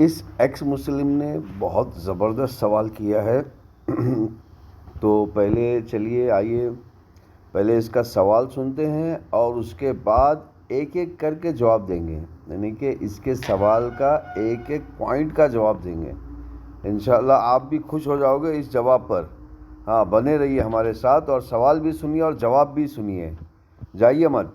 اس x مسلم نے بہت زبردست سوال کیا ہے تو پہلے چلیے آئیے پہلے اس کا سوال سنتے ہیں اور اس کے بعد ایک ایک کر کے جواب دیں گے، یعنی کہ اس کے سوال کا ایک ایک پوائنٹ کا جواب دیں گے۔ انشاءاللہ آپ بھی خوش ہو جاؤ گے اس جواب پر۔ ہاں، بنے رہیے ہمارے ساتھ اور سوال بھی سنیے اور جواب بھی سنیے، جائیے مت۔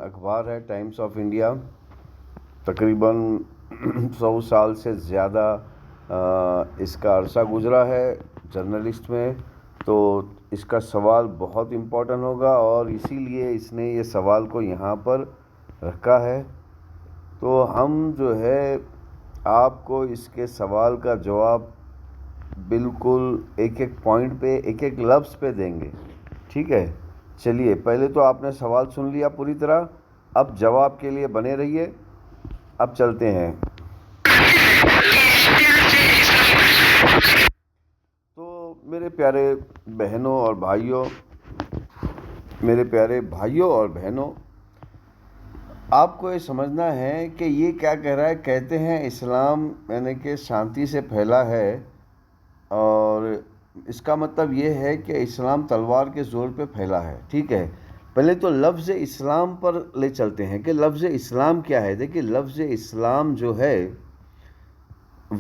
اخبار ہے ٹائمز آف انڈیا، تقریباً 100 سال سے زیادہ اس کا عرصہ گزرا ہے جرنلسٹ میں، تو اس کا سوال بہت امپورٹنٹ ہوگا اور اسی لیے اس نے یہ سوال کو یہاں پر رکھا ہے۔ تو ہم جو ہے آپ کو اس کے سوال کا جواب بالکل ایک ایک پوائنٹ پہ ایک ایک لفظ پہ دیں گے، ٹھیک ہے؟ چلیے، پہلے تو آپ نے سوال سن لیا پوری طرح، اب جواب کے لیے بنے رہیے۔ اب چلتے ہیں۔ تو میرے پیارے بہنوں اور بھائیوں، آپ کو یہ سمجھنا ہے کہ یہ کیا کہہ رہا ہے۔ کہتے ہیں اسلام یعنی کہ شانتی سے پھیلا ہے، اور اس کا مطلب یہ ہے کہ اسلام تلوار کے زور پہ پھیلا ہے، ٹھیک ہے؟ پہلے تو لفظ اسلام پر لے چلتے ہیں کہ لفظ اسلام کیا ہے۔ دیکھیے، لفظ اسلام جو ہے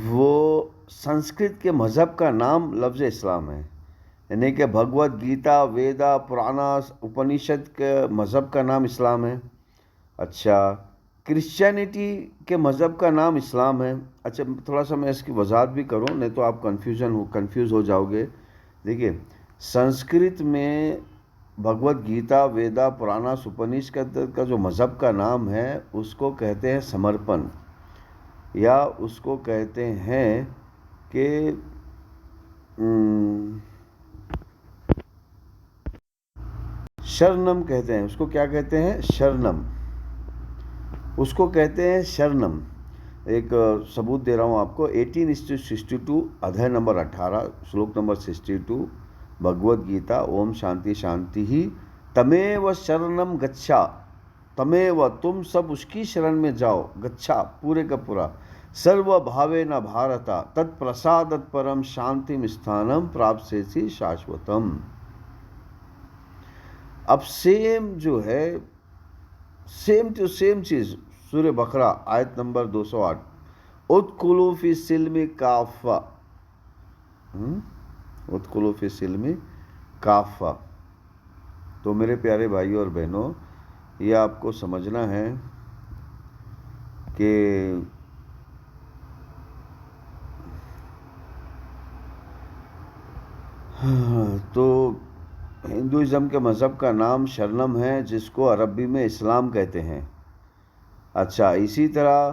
وہ سنسکرت کے مذہب کا نام لفظ اسلام ہے، یعنی کہ بھگوت گیتا، ویدا، پرانا، اپنشد کے مذہب کا نام اسلام ہے۔ اچھا، کرسچینٹی کے مذہب کا نام اسلام ہے۔ اچھا، تھوڑا سا میں اس کی وضاحت بھی کروں، نہیں تو آپ کنفیوز ہو جاؤ گے۔ دیکھیے، سنسکرت میں بھگوت گیتا، ویدا، پرانا، اپنشد کا جو مذہب کا نام ہے اس کو کہتے ہیں سمرپن، یا اس کو کہتے ہیں کہ شرنم کہتے ہیں۔ اس کو کیا کہتے ہیں؟ شرنم۔ اس کو کہتے ہیں شرنم۔ ایک ثبوت دے رہا ہوں آپ کو، 18:62 ادھیائے نمبر 18 شلوک نمبر 62 بھگوت گیتا، اوم شانتی شانتی ہی تمیو شرنم گچھا، تمیو تم سب اس کی شرن میں جاؤ، گچھا پورے کا پورا، سرو بھاوے نہ بھارتا تت پرسادت پرم شانتم استھانم پراپسیسی شاشوتم۔ اب سیم جو ہے، سیم ٹو سیم چیز، سورہ بقرہ آیت نمبر 208، ادخلوا فی السلم کافہ، ادخلوا فی السلم کافہ۔ تو میرے پیارے بھائیوں اور بہنوں، یہ آپ کو سمجھنا ہے کہ تو ہندوازم کے مذہب کا نام شرنم ہے، جس کو عربی میں اسلام کہتے ہیں۔ اچھا، اسی طرح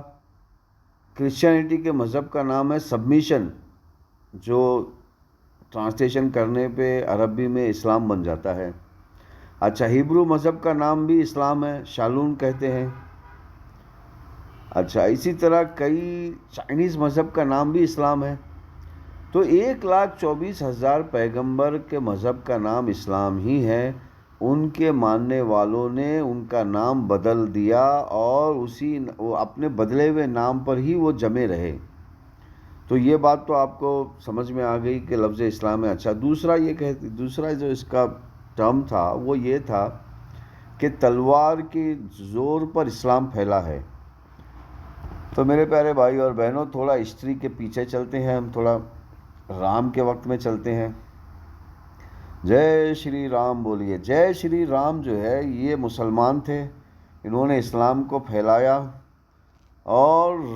کرسچینٹی کے مذہب کا نام ہے سبمیشن، جو ٹرانسلیشن کرنے پہ عربی میں اسلام بن جاتا ہے۔ اچھا، ہیبرو مذہب کا نام بھی اسلام ہے، شالون کہتے ہیں۔ اچھا، اسی طرح کئی چائنیز مذہب کا نام بھی اسلام ہے۔ تو 1,24,000 پیغمبر کے مذہب کا نام اسلام ہی ہے۔ ان کے ماننے والوں نے ان کا نام بدل دیا اور اپنے بدلے ہوئے نام پر ہی وہ جمے رہے۔ تو یہ بات تو آپ کو سمجھ میں آ گئی کہ لفظ اسلام ہے۔ اچھا، دوسرا جو اس کا ٹرم تھا وہ یہ تھا کہ تلوار کے زور پر اسلام پھیلا ہے۔ تو میرے پیارے بھائی اور بہنوں، تھوڑا ہسٹری کے پیچھے چلتے ہیں، ہم تھوڑا رام کے وقت میں چلتے ہیں۔ جے شری رام بولیے۔ جے شری رام جو ہے یہ مسلمان تھے، انہوں نے اسلام کو پھیلایا اور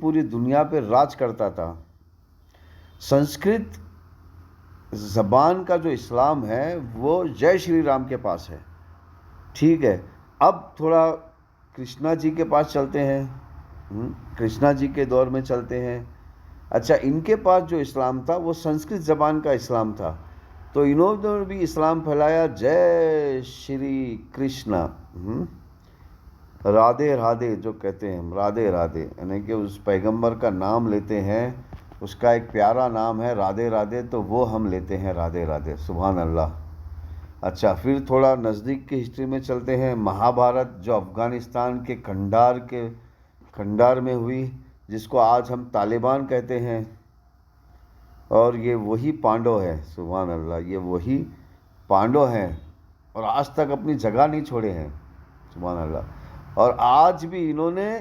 پوری دنیا پہ راج کرتا تھا. سنسکرت زبان کا جو اسلام ہے وہ جے شری رام کے پاس ہے. ٹھیک ہے. اب تھوڑا کرشنا جی کے پاس چلتے ہیں. کرشنا جی کے دور میں چلتے ہیں. اچھا، ان کے پاس جو اسلام تھا وہ سنسکرت زبان کا اسلام تھا. تو انہوں نے بھی اسلام پھیلایا. جے شری کرشنا. رادھے رادھے جو کہتے ہیں، رادھے رادھے، یعنی کہ اس پیغمبر کا نام لیتے ہیں، اس کا ایک پیارا نام ہے رادھے رادھے، تو وہ ہم لیتے ہیں رادھے رادھے. سبحان اللہ. اچھا، پھر تھوڑا نزدیک کی ہسٹری میں چلتے ہیں. مہابھارت جو افغانستان کے کھنڈار میں ہوئی، جس کو آج ہم طالبان کہتے ہیں، اور یہ وہی پانڈو ہے. سبحان اللہ، یہ وہی پانڈو ہیں اور آج تک اپنی جگہ نہیں چھوڑے ہیں. سبحان اللہ. اور آج بھی انہوں نے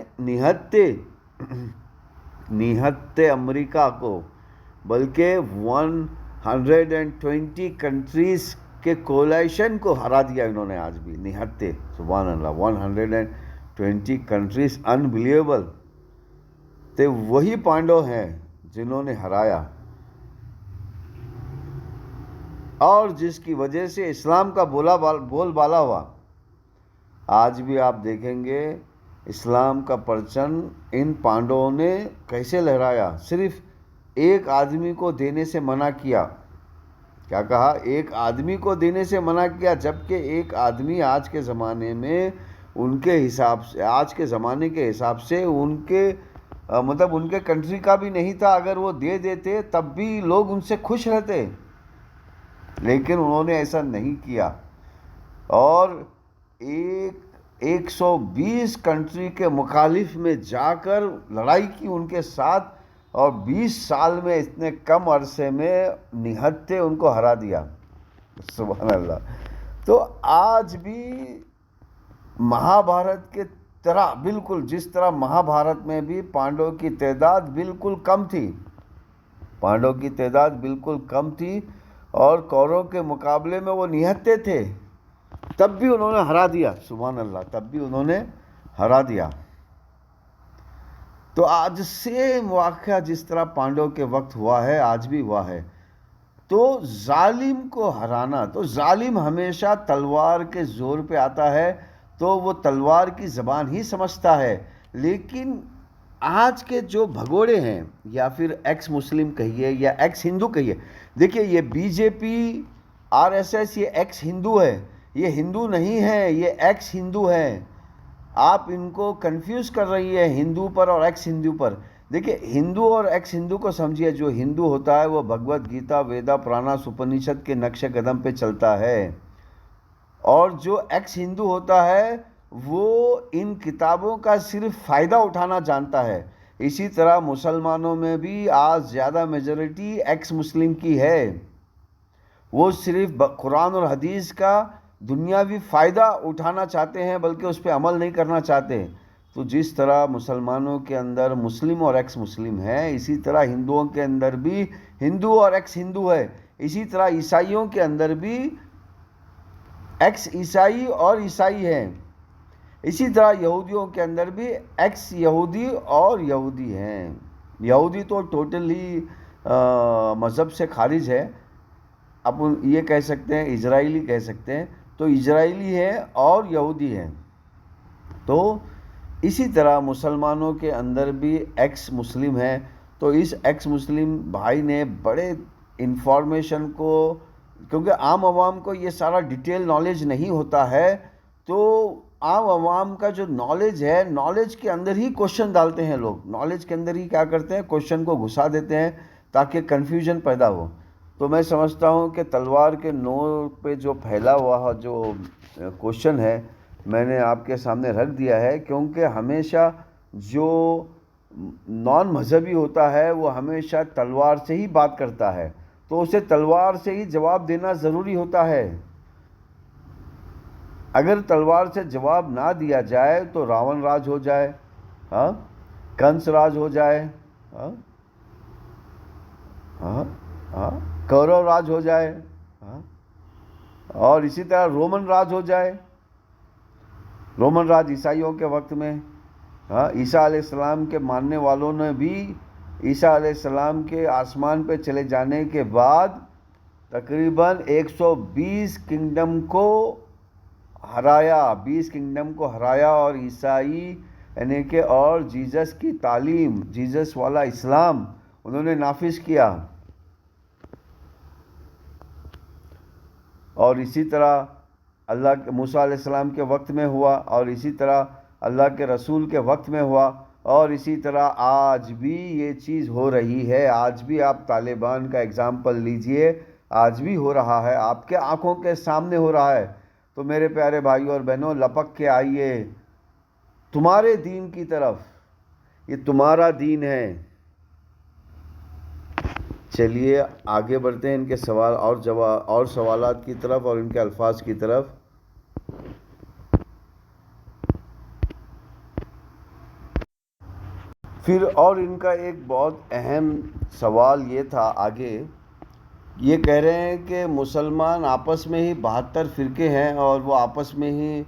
نہتے امریکہ کو، بلکہ 120 کنٹریز کے کولیشن کو ہرا دیا انہوں نے. آج بھی نہتے. سبحان اللہ. 120 کنٹریز، انبلیویبل. تو وہی پانڈو ہیں جنہوں نے ہرایا، اور جس کی وجہ سے اسلام کا بول بالا ہوا. آج بھی آپ دیکھیں گے اسلام کا پرچم ان پانڈوؤں نے کیسے لہرایا. صرف ایک آدمی کو دینے سے منع کیا. کیا کہا؟ ایک آدمی کو دینے سے منع کیا، جبکہ ایک آدمی آج کے زمانے میں ان کے حساب سے، آج کے زمانے کے حساب سے ان کے کنٹری کا بھی نہیں تھا. اگر وہ دے دیتے تب بھی لوگ ان سے خوش رہتے، لیکن انہوں نے ایسا نہیں کیا. اور 120 کنٹری کے مخالف میں جا کر لڑائی کی ان کے ساتھ، اور 20 سال میں اتنے کم عرصے میں نہتے ان کو ہرا دیا. سبحان اللہ. تو آج بھی مہابھارت کے طرح، بالکل جس طرح مہابھارت میں بھی پانڈو کی تعداد بالکل کم تھی، اور کوروں کے مقابلے میں وہ نہتے تھے، تب بھی انہوں نے ہرا دیا. سبحان اللہ. تب بھی انہوں نے ہرا دیا. تو آج سیم واقعہ جس طرح پانڈو کے وقت ہوا ہے، آج بھی ہوا ہے. تو ظالم کو ہرانا، تو ظالم ہمیشہ تلوار کے زور پہ آتا ہے، تو وہ تلوار کی زبان ہی سمجھتا ہے. لیکن آج کے جو بھگوڑے ہیں، یا پھر ایکس مسلم کہیے یا ایکس ہندو کہیے، دیکھیے یہ بی جے پی، RSS، یہ ایکس ہندو ہے. یہ ہندو نہیں ہے، یہ ایکس ہندو ہے. آپ ان کو کنفیوز کر رہی ہے ہندو پر اور ایکس ہندو پر. دیکھیے، ہندو اور ایکس ہندو کو سمجھیے. جو ہندو ہوتا ہے وہ بھگوت گیتا، ویدا، پرانا، سپنشد کے نقش قدم پہ چلتا ہے، اور جو ایکس ہندو ہوتا ہے وہ ان کتابوں کا صرف فائدہ اٹھانا جانتا ہے. اسی طرح مسلمانوں میں بھی آج زیادہ میجورٹی ایکس مسلم کی ہے. وہ صرف قرآن اور حدیث کا دنیاوی فائدہ اٹھانا چاہتے ہیں، بلکہ اس پہ عمل نہیں کرنا چاہتے. تو جس طرح مسلمانوں کے اندر مسلم اور ایکس مسلم ہے، اسی طرح ہندوؤں کے اندر بھی ہندو اور ایکس ہندو ہے. اسی طرح عیسائیوں کے اندر بھی ایکس عیسائی اور عیسائی ہیں. اسی طرح یہودیوں کے اندر بھی ایکس یہودی اور یہودی ہیں. یہودی تو ٹوٹلی مذہب سے خارج ہے. اب یہ کہہ سکتے ہیں، اسرائیلی کہہ سکتے ہیں، تو اسرائیلی ہے اور یہودی ہیں. تو اسی طرح مسلمانوں کے اندر بھی ایکس مسلم ہے. تو اس ایکس مسلم بھائی نے بڑے انفارمیشن کو، کیونکہ عام عوام کو یہ سارا ڈیٹیل نالج نہیں ہوتا ہے، تو عام عوام کا جو نالج ہے، نالج کے اندر ہی کوشچن ڈالتے ہیں لوگ. نالج کے اندر ہی کیا کرتے ہیں؟ کوشچن کو گھسا دیتے ہیں تاکہ کنفیوژن پیدا ہو. تو میں سمجھتا ہوں کہ تلوار کے نوک پہ جو پھیلا ہوا جو کوشچن ہے، میں نے آپ کے سامنے رکھ دیا ہے. کیونکہ ہمیشہ جو نان مذہبی ہوتا ہے وہ ہمیشہ تلوار سے ہی بات کرتا ہے، تو اسے تلوار سے ہی جواب دینا ضروری ہوتا ہے. اگر تلوار سے جواب نہ دیا جائے تو راون راج ہو جائے، کنس راج ہو جائے، کورو راج ہو جائے، اور اسی طرح رومن راج ہو جائے. رومن راج عیسائیوں کے وقت میں، عیسیٰ علیہ السلام کے ماننے والوں نے بھی عیسیٰ علیہ السلام کے آسمان پہ چلے جانے کے بعد تقریباً 120 کنگڈم کو ہرایا، 20 کنگڈم کو ہرایا، اور عیسائی یعنی کہ اور جیزس کی تعلیم، جیزس والا اسلام انہوں نے نافذ کیا۔ اور اسی طرح اللہ کے موسیٰ علیہ السلام کے وقت میں ہوا، اور اسی طرح اللہ کے رسول کے وقت میں ہوا، اور اسی طرح آج بھی یہ چیز ہو رہی ہے۔ آج بھی آپ طالبان کا اگزامپل لیجئے، آج بھی ہو رہا ہے، آپ کے آنکھوں کے سامنے ہو رہا ہے۔ تو میرے پیارے بھائیوں اور بہنوں، لپک کے آئیے تمہارے دین کی طرف، یہ تمہارا دین ہے۔ چلیے آگے بڑھتے ہیں ان کے سوال اور سوالات کی طرف اور ان کے الفاظ کی طرف۔ پھر اور ان کا ایک بہت اہم سوال یہ تھا آگے، یہ کہہ رہے ہیں کہ مسلمان آپس میں ہی 72 فرقے ہیں، اور وہ آپس میں ہی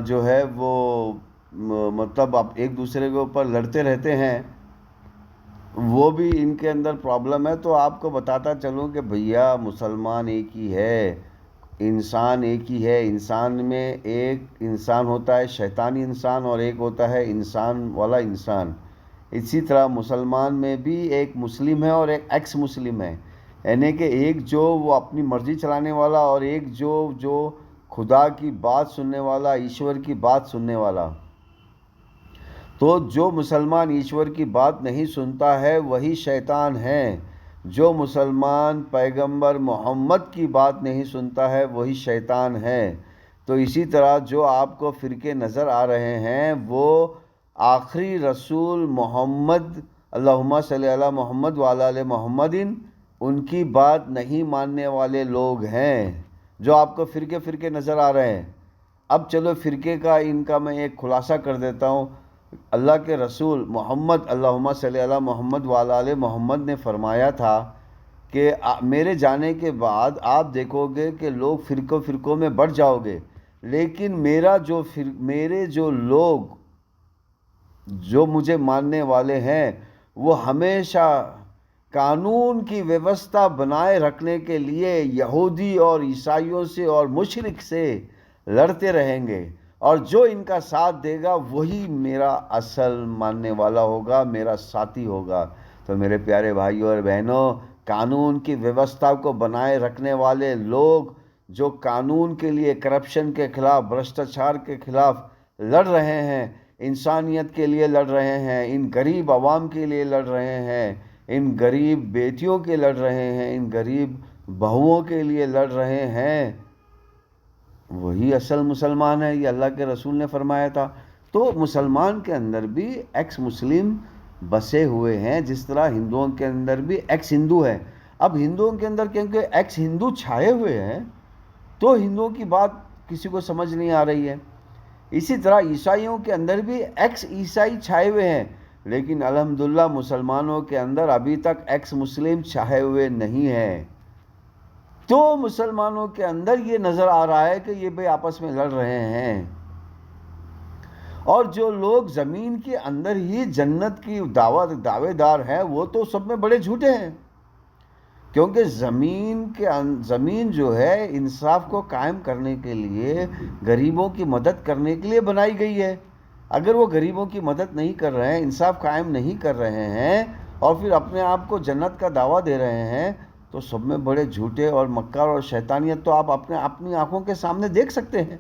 جو ہے وہ مطلب ایک دوسرے کے اوپر لڑتے رہتے ہیں، وہ بھی ان کے اندر پرابلم ہے۔ تو آپ کو بتاتا چلوں کہ بھیا مسلمان ایک ہی ہے، انسان ایک ہی ہے۔ انسان میں ایک انسان ہوتا ہے شیطانی انسان، اور ایک ہوتا ہے انسان والا انسان۔ اسی طرح مسلمان میں بھی ایک مسلم ہے اور ایک ایکس مسلم ہے، یعنی کہ ایک جو وہ اپنی مرضی چلانے والا، اور ایک جو خدا کی بات سننے والا، ایشور کی بات سننے والا۔ تو جو مسلمان ایشور کی بات نہیں سنتا ہے وہی شیطان ہے، جو مسلمان پیغمبر محمد کی بات نہیں سنتا ہے وہی شیطان ہے۔ تو اسی طرح جو آپ کو فرقے نظر آ رہے ہیں وہ آخری رسول محمد، اللہم صلی علی محمد وعلی آل محمد، ان کی بات نہیں ماننے والے لوگ ہیں جو آپ کو فرقے نظر آ رہے ہیں۔ اب چلو فرقے کا ان کا میں ایک خلاصہ کر دیتا ہوں۔ اللہ کے رسول محمد، اللہم صلی علی محمد وعلی آل محمد نے فرمایا تھا کہ میرے جانے کے بعد آپ دیکھو گے کہ لوگ فرقوں میں بڑھ جاؤ گے، لیکن میرے جو لوگ جو مجھے ماننے والے ہیں وہ ہمیشہ قانون کی ویوستھا بنائے رکھنے کے لیے یہودی اور عیسائیوں سے اور مشرک سے لڑتے رہیں گے، اور جو ان کا ساتھ دے گا وہی میرا اصل ماننے والا ہوگا، میرا ساتھی ہوگا۔ تو میرے پیارے بھائیوں اور بہنوں، قانون کی ویوستھا کو بنائے رکھنے والے لوگ جو قانون کے لیے، کرپشن کے خلاف، بھرشٹاچار کے خلاف لڑ رہے ہیں، انسانیت کے لیے لڑ رہے ہیں، ان غریب عوام کے لیے لڑ رہے ہیں، ان غریب بیٹیوں کے لڑ رہے ہیں، ان غریب بہوؤں کے لیے لڑ رہے ہیں، وہی اصل مسلمان ہے۔ یہ اللہ کے رسول نے فرمایا تھا۔ تو مسلمان کے اندر بھی ایکس مسلم بسے ہوئے ہیں، جس طرح ہندوؤں کے اندر بھی ایکس ہندو ہے۔ اب ہندوؤں کے اندر کیونکہ ایکس ہندو چھائے ہوئے ہیں تو ہندوؤں کی بات کسی کو سمجھ نہیں آ رہی ہے۔ اسی طرح عیسائیوں کے اندر بھی ایکس عیسائی چھائے ہوئے ہیں، لیکن الحمدللہ مسلمانوں کے اندر ابھی تک ایکس مسلم چھائے ہوئے نہیں ہیں۔ تو مسلمانوں کے اندر یہ نظر آ رہا ہے کہ یہ بھی آپس میں لڑ رہے ہیں، اور جو لوگ زمین کے اندر ہی جنت کی دعوے دار ہیں وہ تو سب میں بڑے جھوٹے ہیں، کیونکہ زمین جو ہے انصاف کو قائم کرنے کے لیے، غریبوں کی مدد کرنے کے لیے بنائی گئی ہے۔ اگر وہ غریبوں کی مدد نہیں کر رہے ہیں، انصاف قائم نہیں کر رہے ہیں، اور پھر اپنے آپ کو جنت کا دعویٰ دے رہے ہیں، تو سب میں بڑے جھوٹے اور مکار اور شیطانیت تو آپ اپنی آنکھوں کے سامنے دیکھ سکتے ہیں۔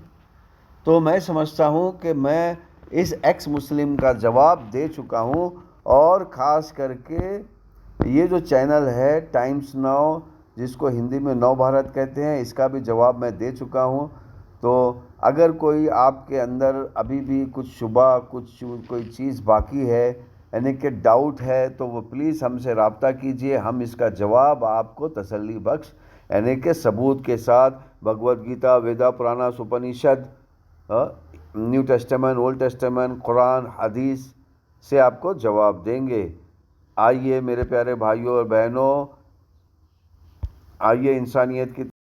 تو میں سمجھتا ہوں کہ میں اس ایکس مسلم کا جواب دے چکا ہوں، اور خاص کر کے یہ جو چینل ہے ٹائمز ناؤ، جس کو ہندی میں نو بھارت کہتے ہیں، اس کا بھی جواب میں دے چکا ہوں۔ تو اگر کوئی آپ کے اندر ابھی بھی کچھ شبہ، کوئی چیز باقی ہے، یعنی کہ ڈاؤٹ ہے، تو وہ پلیز ہم سے رابطہ کیجئے، ہم اس کا جواب آپ کو تسلی بخش یعنی کہ ثبوت کے ساتھ بھگوت گیتا، ویدا پرانا، سپنیشد، نیو ٹیسٹمنٹ، اولڈ ٹیسٹمنٹ، قرآن، حدیث سے آپ کو جواب دیں گے۔ آئیے میرے پیارے بھائیوں اور بہنوں، آئیے انسانیت کی